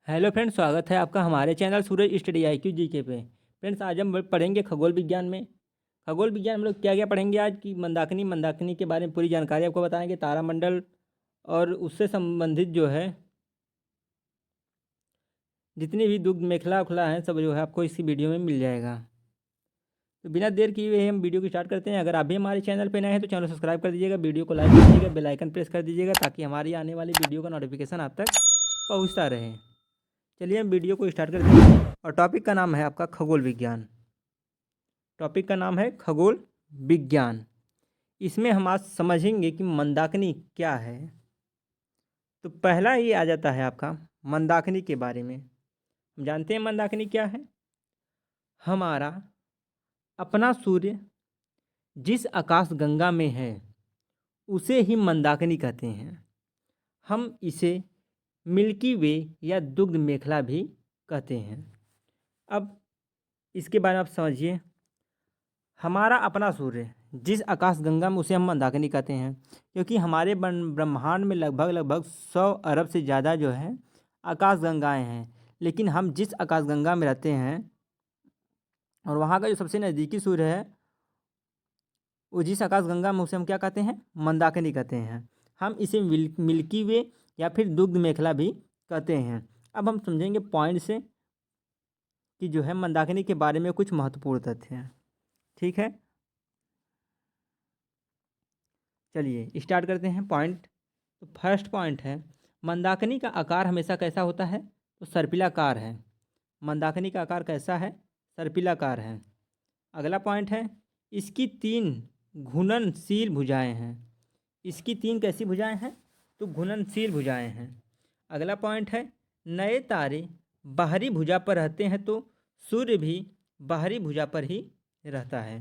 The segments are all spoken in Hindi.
हेलो फ्रेंड्स, स्वागत है आपका हमारे चैनल सूरज स्टडी IQ जीके पे। फ्रेंड्स, आज हम पढ़ेंगे खगोल विज्ञान में। खगोल विज्ञान हम लोग क्या क्या पढ़ेंगे आज की मंदाकिनी के बारे में पूरी जानकारी आपको बताएंगे। तारामंडल और उससे संबंधित जो है जितनी भी दुग्ध मेखला उखला हैं सब जो है आपको इसी वीडियो में मिल जाएगा। तो बिना देर किए हुए हम वीडियो की स्टार्ट करते हैं। अगर आप भी हमारे चैनल पर नए हैं तो चैनल सब्सक्राइब कर दीजिएगा, वीडियो को लाइक कर दीजिएगा, बेल आइकन प्रेस कर दीजिएगा ताकि हमारी आने वाली वीडियो का नोटिफिकेशन आप तक पहुँचता रहे। चलिए हम वीडियो को स्टार्ट करते हैं और टॉपिक का नाम है आपका खगोल विज्ञान। टॉपिक का नाम है खगोल विज्ञान। इसमें हम आज समझेंगे कि मंदाकिनी क्या है। तो पहला ये आ जाता है आपका मंदाकिनी के बारे में। हम जानते हैं मंदाकिनी क्या है। हमारा अपना सूर्य जिस आकाश गंगा में है उसे ही मंदाकिनी कहते हैं। हम इसे मिल्की वे या दुग्ध मेखला भी कहते हैं। अब इसके बारे में आप समझिए। हमारा अपना सूर्य जिस आकाश गंगा में उसे हम मंदाकिनी कहते हैं, क्योंकि हमारे ब्रह्मांड में लगभग लगभग 100 अरब से ज़्यादा जो है आकाश गंगाएँ हैं। लेकिन हम जिस आकाश गंगा में रहते हैं और वहाँ का जो सबसे नज़दीकी सूर्य है वो जिस आकाश गंगा में उसे हम क्या कहते हैं, मंदाकिनी कहते हैं। हम इसे मिल्की वे या फिर दुग्ध मेखला भी कहते हैं। अब हम समझेंगे पॉइंट से कि जो है मंदाकिनी के बारे में कुछ महत्वपूर्ण तथ्य हैं। ठीक है, चलिए स्टार्ट करते हैं पॉइंट। तो फर्स्ट पॉइंट है मंदाकिनी का आकार हमेशा कैसा होता है, तो सर्पिलाकार है। मंदाकिनी का आकार कैसा है, सर्पिलाकार है। अगला पॉइंट है इसकी 3 घूर्णनशील भुजाएं हैं। इसकी 3 कैसी भुजाएं हैं, तो घूर्णनशील भुजाएं हैं। अगला पॉइंट है नए तारे बाहरी भुजा पर रहते हैं तो सूर्य भी बाहरी भुजा पर ही रहता है।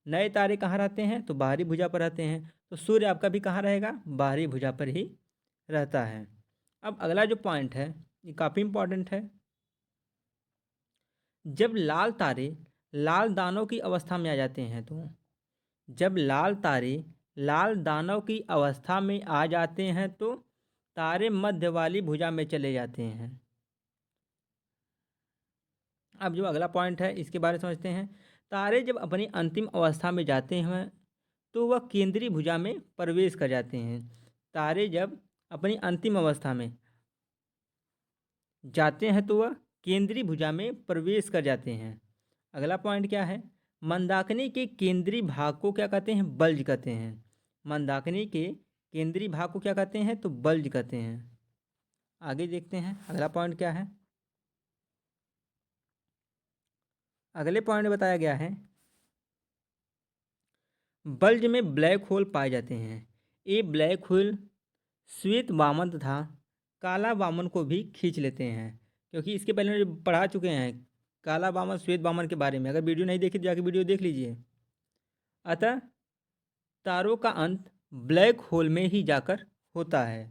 नए तारे कहाँ रहते हैं, तो बाहरी भुजा पर रहते हैं, तो सूर्य आपका भी कहाँ रहेगा, बाहरी भुजा पर ही रहता है। अब अगला जो पॉइंट है ये काफ़ी इम्पॉर्टेंट है। जब लाल तारे लाल दानों की अवस्था में आ जाते हैं तो जब लाल तारे लाल दानों की अवस्था में आ जाते हैं तो तारे मध्य वाली भुजा में चले जाते हैं। अब जो अगला पॉइंट है इसके बारे में समझते हैं। तारे जब अपनी अंतिम अवस्था में जाते हैं तो वह केंद्रीय भुजा में प्रवेश कर जाते हैं। तारे जब अपनी अंतिम अवस्था में जाते हैं तो वह केंद्रीय भुजा में प्रवेश कर जाते हैं। अगला पॉइंट क्या है, मंदाकिनी के केंद्रीय भाग को क्या कहते हैं, बल्ज कहते हैं। मंदाकिनी के केंद्रीय भाग को क्या कहते हैं, तो बल्ज कहते हैं। आगे देखते हैं अगला पॉइंट क्या है। अगले पॉइंट में बताया गया है बल्ज में ब्लैक होल पाए जाते हैं। ये ब्लैक होल श्वेत वामन तथा काला वामन को भी खींच लेते हैं, क्योंकि इसके पहले जो पढ़ा चुके हैं काला वामन श्वेत वामन के बारे में। अगर वीडियो नहीं देखी तो जाके वीडियो देख लीजिए। अतः तारों का अंत ब्लैक होल में ही जाकर होता है।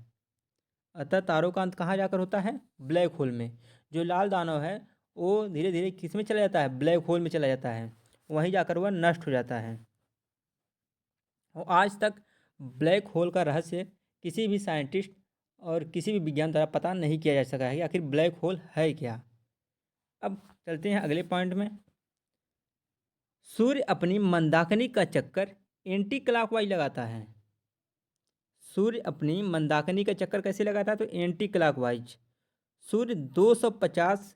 अतः तारों का अंत कहाँ जाकर होता है, ब्लैक होल में। जो लाल दानव है वो धीरे धीरे किस में चला जाता है, ब्लैक होल में चला जाता है। वहीं जाकर वह नष्ट हो जाता है। और आज तक ब्लैक होल का रहस्य किसी भी साइंटिस्ट और किसी भी विज्ञान द्वारा पता नहीं किया जा सका है कि आखिर ब्लैक होल है क्या। अब चलते हैं अगले पॉइंट में। सूर्य अपनी मंदाकिनी का चक्कर एंटी क्लॉकवाइज लगाता है। सूर्य अपनी मंदाकिनी का चक्कर कैसे लगाता है, तो एंटी क्लॉकवाइज। सूर्य 250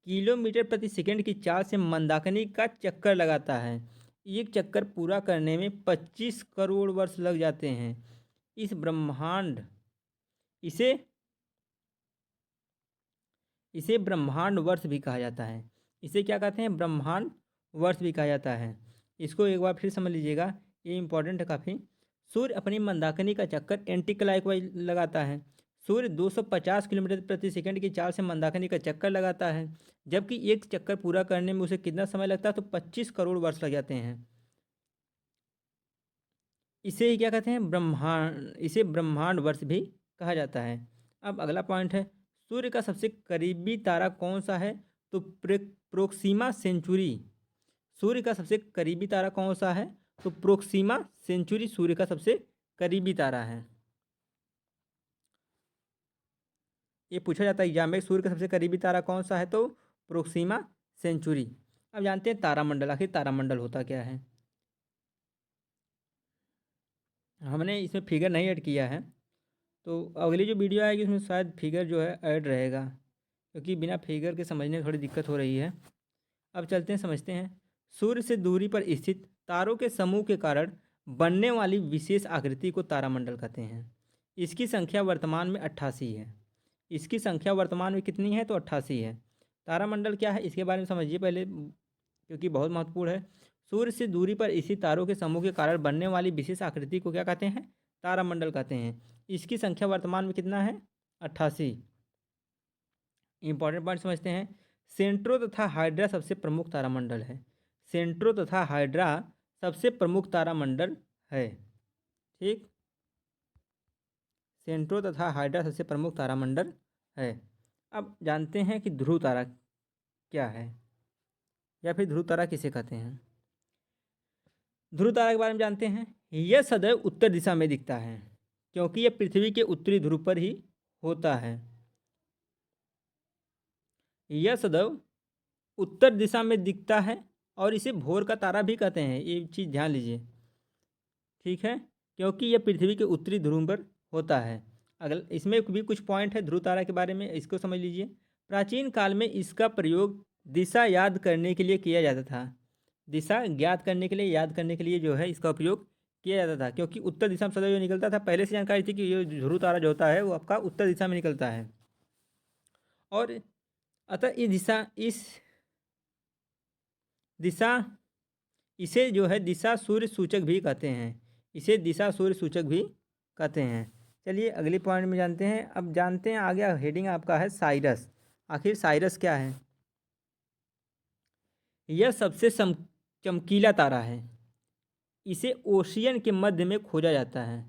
किलोमीटर प्रति सेकंड की चाल से मंदाकिनी का चक्कर लगाता है। एक चक्कर पूरा करने में 25 करोड़ वर्ष लग जाते हैं। इस ब्रह्मांड इसे इसे ब्रह्मांड वर्ष भी कहा जाता है। इसे क्या कहते हैं, ब्रह्मांड वर्ष भी कहा जाता है। इसको एक बार फिर समझ लीजिएगा, ये इंपॉर्टेंट है काफ़ी। सूर्य अपनी मंदाकिनी का चक्कर एंटी क्लॉकवाइज लगाता है। सूर्य 250 किलोमीटर प्रति सेकंड की चाल से मंदाकिनी का चक्कर लगाता है, जबकि एक चक्कर पूरा करने में उसे कितना समय लगता है, तो 25 करोड़ वर्ष लग जाते हैं। इसे ही क्या कहते हैं, इसे ब्रह्मांड वर्ष भी कहा जाता है। अब अगला पॉइंट है सूर्य का सबसे करीबी तारा कौन सा है, तो प्रोक्सिमा सेंचुरी। सूर्य का सबसे करीबी तारा कौन सा है, तो प्रोक्सिमा सेंचुरी सूर्य का सबसे करीबी तारा है। ये पूछा जाता है एग्जाम में, सूर्य का सबसे करीबी तारा कौन सा है, तो प्रोक्सीमा सेंचुरी। अब जानते हैं तारामंडल, आखिर तारामंडल होता क्या है। हमने इसमें फिगर नहीं ऐड किया है, तो अगली जो वीडियो आएगी उसमें शायद फिगर जो है ऐड रहेगा, क्योंकि बिना फिगर के समझने में थोड़ी दिक्कत हो रही है। अब चलते हैं समझते हैं। सूर्य से दूरी पर स्थित तारों के समूह के कारण बनने वाली विशेष आकृति को तारामंडल कहते हैं। इसकी संख्या वर्तमान में 88 है। इसकी संख्या वर्तमान में कितनी है, तो 88 है। तारामंडल क्या है इसके बारे में समझिए पहले, क्योंकि बहुत महत्वपूर्ण है। सूर्य से दूरी पर स्थित तारों के समूह के कारण बनने वाली विशेष आकृति को क्या कहते हैं, तारामंडल कहते हैं। इसकी संख्या वर्तमान में कितना है, 88। इंपॉर्टेंट पॉइंट समझते हैं। सेंट्रो तथा हाइड्रा सबसे प्रमुख तारामंडल है। सेंट्रो तथा हाइड्रा सबसे प्रमुख तारामंडल है। ठीक, सेंट्रो तथा हाइड्रा सबसे प्रमुख तारामंडल है। अब जानते हैं कि ध्रुव तारा क्या है, या फिर ध्रुव तारा किसे कहते हैं। ध्रुव तारा के बारे में जानते हैं। यह सदैव उत्तर दिशा में दिखता है, क्योंकि यह पृथ्वी के उत्तरी ध्रुव पर ही होता है। यह सदैव उत्तर दिशा में दिखता है, और इसे भोर का तारा भी कहते हैं, ये चीज़ ध्यान लीजिए। ठीक है, क्योंकि यह पृथ्वी के उत्तरी ध्रुव पर होता है। अगल इसमें भी कुछ पॉइंट है ध्रुव तारा के बारे में, इसको समझ लीजिए। प्राचीन काल में इसका प्रयोग दिशा याद करने के लिए किया जाता था। दिशा ज्ञात करने के लिए, याद करने के लिए जो है इसका उपयोग किया जाता था, क्योंकि उत्तर दिशा में सदैव जो निकलता था। पहले से जानकारी थी कि ये ध्रुव तारा जो होता है वो आपका उत्तर दिशा में निकलता है, और अतः इसे जो है दिशा सूर्य सूचक भी कहते हैं। इसे दिशा सूर्य सूचक भी कहते हैं। चलिए अगले पॉइंट में जानते हैं। अब जानते हैं आगे हेडिंग आपका है साइरस। आखिर साइरस क्या है। यह सबसे चमकीला तारा है। इसे ओशियन के मध्य में खोजा जाता है।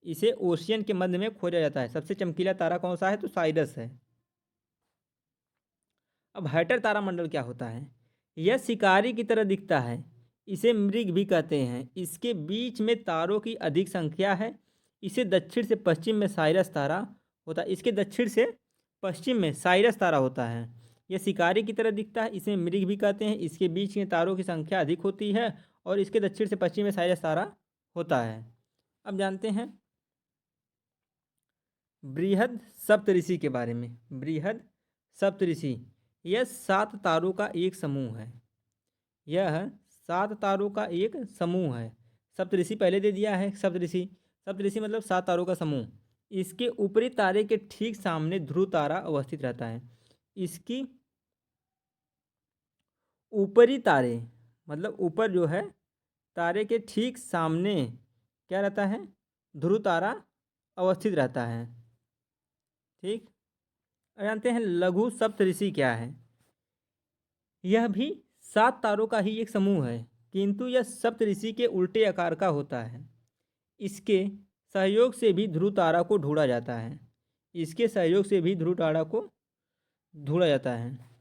इसे ओशियन के मध्य में खोजा जाता है। सबसे चमकीला तारा कौन सा है, तो साइरस है। अब हैटर तारामंडल क्या होता है। यह शिकारी की तरह दिखता है। इसे मृग भी कहते हैं। इसके बीच में तारों की अधिक संख्या है। इसे दक्षिण से पश्चिम में साइरस तारा होता है। इसके दक्षिण से पश्चिम में साइरस तारा होता है। यह शिकारी की तरह दिखता है। इसे मृग भी कहते हैं। इसके बीच में तारों की संख्या अधिक होती है, और इसके दक्षिण से पश्चिम में साइरस तारा होता है। अब जानते हैं बृहद सप्तऋषि के बारे में। बृहद सप्तऋषि यह 7 तारों का एक समूह है। यह 7 तारों का एक समूह है। सप्तऋषि पहले दे दिया है। सप्तऋषि मतलब 7 तारों का समूह। इसके ऊपरी तारे के ठीक सामने ध्रुव तारा अवस्थित रहता है। इसकी ऊपरी तारे मतलब ऊपर जो है तारे के ठीक सामने क्या रहता है, ध्रुव तारा अवस्थित रहता है। ठीक, जानते हैं लघु सप्तऋषि क्या है। यह भी 7 तारों का ही एक समूह है, किंतु यह सप्तऋषि के उल्टे आकार का होता है। इसके सहयोग से भी ध्रुव तारा को ढूंढा जाता है। इसके सहयोग से भी ध्रुव तारा को ढूंढा जाता है।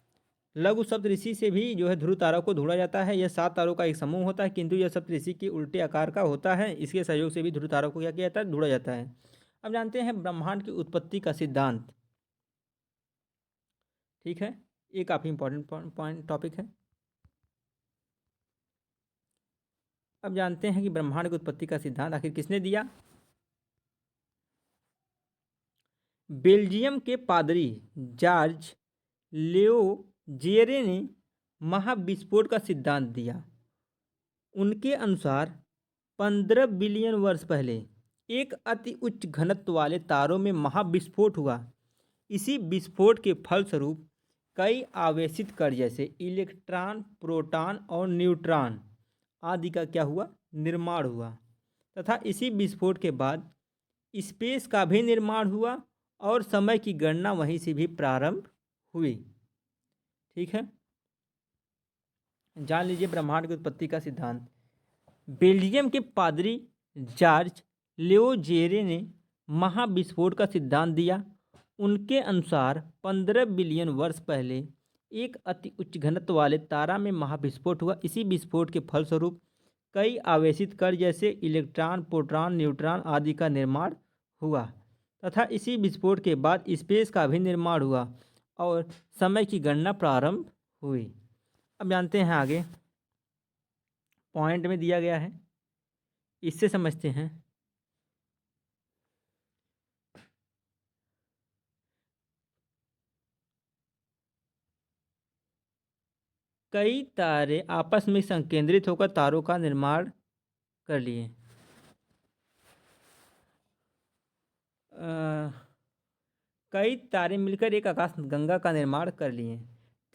लघु सप्तऋषि से भी जो है ध्रुव तारा को ढूंढा जाता है। यह 7 तारों का एक समूह होता है, किंतु यह सप्तऋषि के उल्टे आकार का होता है। इसके सहयोग से भी ध्रुव तारा को क्या किया जाता है, ढूंढा जाता है। अब जानते हैं ब्रह्मांड की उत्पत्ति का सिद्धांत। ठीक है, ये काफ़ी इंपॉर्टेंट पॉइंट टॉपिक है। अब जानते हैं कि ब्रह्मांड की उत्पत्ति का सिद्धांत आखिर किसने दिया। बेल्जियम के पादरी जॉर्ज लियोजेरे ने महाविस्फोट का सिद्धांत दिया। उनके अनुसार 15 बिलियन वर्ष पहले एक अति उच्च घनत्व वाले तारों में महाविस्फोट हुआ। इसी विस्फोट के फलस्वरूप कई आवेशित कण जैसे इलेक्ट्रॉन, प्रोटॉन और न्यूट्रॉन आदि का क्या हुआ, निर्माण हुआ, तथा इसी विस्फोट के बाद स्पेस का भी निर्माण हुआ और समय की गणना वहीं से भी प्रारंभ हुई। ठीक है, जान लीजिए ब्रह्मांड की उत्पत्ति का सिद्धांत। बेल्जियम के पादरी जॉर्ज लियोजेरे ने महाविस्फोट का सिद्धांत दिया। उनके अनुसार 15 बिलियन वर्ष पहले एक अति उच्च घनत्व वाले तारा में महाविस्फोट हुआ। इसी विस्फोट के फलस्वरूप कई आवेशित कण जैसे इलेक्ट्रॉन, प्रोटॉन, न्यूट्रॉन आदि का निर्माण हुआ तथा इसी विस्फोट के बाद स्पेस का भी निर्माण हुआ और समय की गणना प्रारंभ हुई। अब जानते हैं आगे, पॉइंट में दिया गया है, इससे समझते हैं। कई तारे आपस में संकेंद्रित होकर तारों का निर्माण कर लिए। कई तारे मिलकर एक आकाशगंगा का निर्माण कर लिए।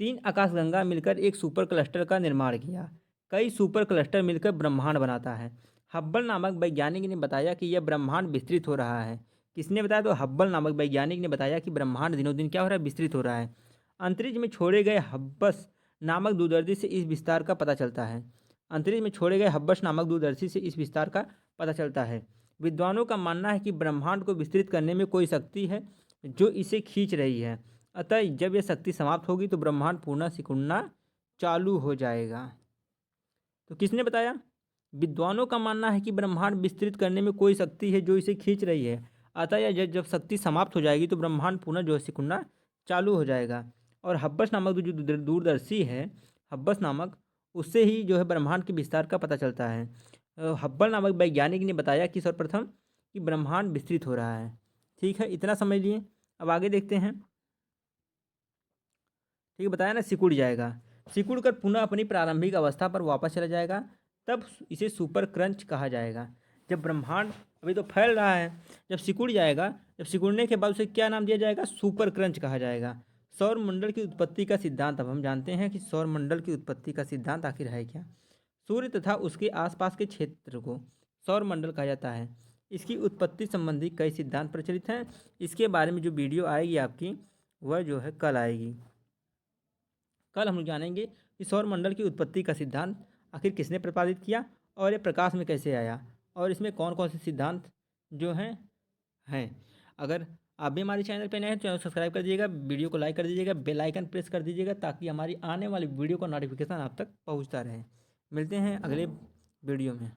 3 आकाशगंगा मिलकर एक सुपर क्लस्टर का निर्माण किया। कई सुपर क्लस्टर मिलकर ब्रह्मांड बनाता है। हब्बल नामक वैज्ञानिक ने बताया कि यह ब्रह्मांड विस्तृत हो रहा है। किसने बताया? तो हब्बल नामक वैज्ञानिक ने बताया कि ब्रह्मांड दिनों दिन क्या हो रहा है? विस्तृत हो रहा है। अंतरिक्ष में छोड़े गए हब्बस नामक दूरदर्शी से इस विस्तार का पता चलता है। अंतरिक्ष में छोड़े गए हब्बस नामक दूरदर्शी से इस विस्तार का पता चलता है। विद्वानों का मानना है कि ब्रह्मांड को विस्तृत करने में कोई शक्ति है जो इसे खींच रही है। अतः जब यह शक्ति समाप्त होगी तो ब्रह्मांड पुनः सिकुड़ना चालू हो जाएगा। तो किसने बताया? विद्वानों का मानना है कि ब्रह्मांड विस्तृत करने में कोई शक्ति है जो इसे खींच रही है। अतः यह जब शक्ति समाप्त हो जाएगी तो ब्रह्मांड पुनः जो है सिकुड़ना चालू हो जाएगा। और हब्बस नामक जो दूरदर्शी है, हब्बस नामक, उससे ही जो है ब्रह्मांड के विस्तार का पता चलता है। हब्बल नामक वैज्ञानिक ने बताया कि सर्वप्रथम कि ब्रह्मांड विस्तृत हो रहा है। ठीक है, इतना समझ लिए। अब आगे देखते हैं। ठीक है, बताया ना, सिकुड़ जाएगा। सिकुड़ कर पुनः अपनी प्रारंभिक अवस्था पर वापस चला जाएगा, तब इसे सुपर क्रंच कहा जाएगा। जब ब्रह्मांड अभी तो फैल रहा है, जब सिकुड़ जाएगा, जब सिकुड़ने के बाद उसे क्या नाम दिया जाएगा? सुपर क्रंच कहा जाएगा। सौर मंडल की उत्पत्ति का सिद्धांत। अब हम जानते हैं कि सौर मंडल की उत्पत्ति का सिद्धांत आखिर है क्या। सूर्य तथा उसके आसपास के क्षेत्र को सौर मंडल कहा जाता है। इसकी उत्पत्ति संबंधी कई सिद्धांत प्रचलित हैं। इसके बारे में जो वीडियो आएगी आपकी, वह जो है कल आएगी। कल हम लोग जानेंगे कि सौर मंडल की उत्पत्ति का सिद्धांत आखिर किसने प्रतिपादित किया और ये प्रकाश में कैसे आया और इसमें कौन कौन से सिद्धांत जो हैं। अगर आप भी हमारे चैनल पर नए हैं तो चैनल सब्सक्राइब कर दीजिएगा, वीडियो को लाइक कर दीजिएगा, बेल आइकन प्रेस कर दीजिएगा ताकि हमारी आने वाली वीडियो का नोटिफिकेशन आप तक पहुंचता रहे। मिलते हैं अगले वीडियो में।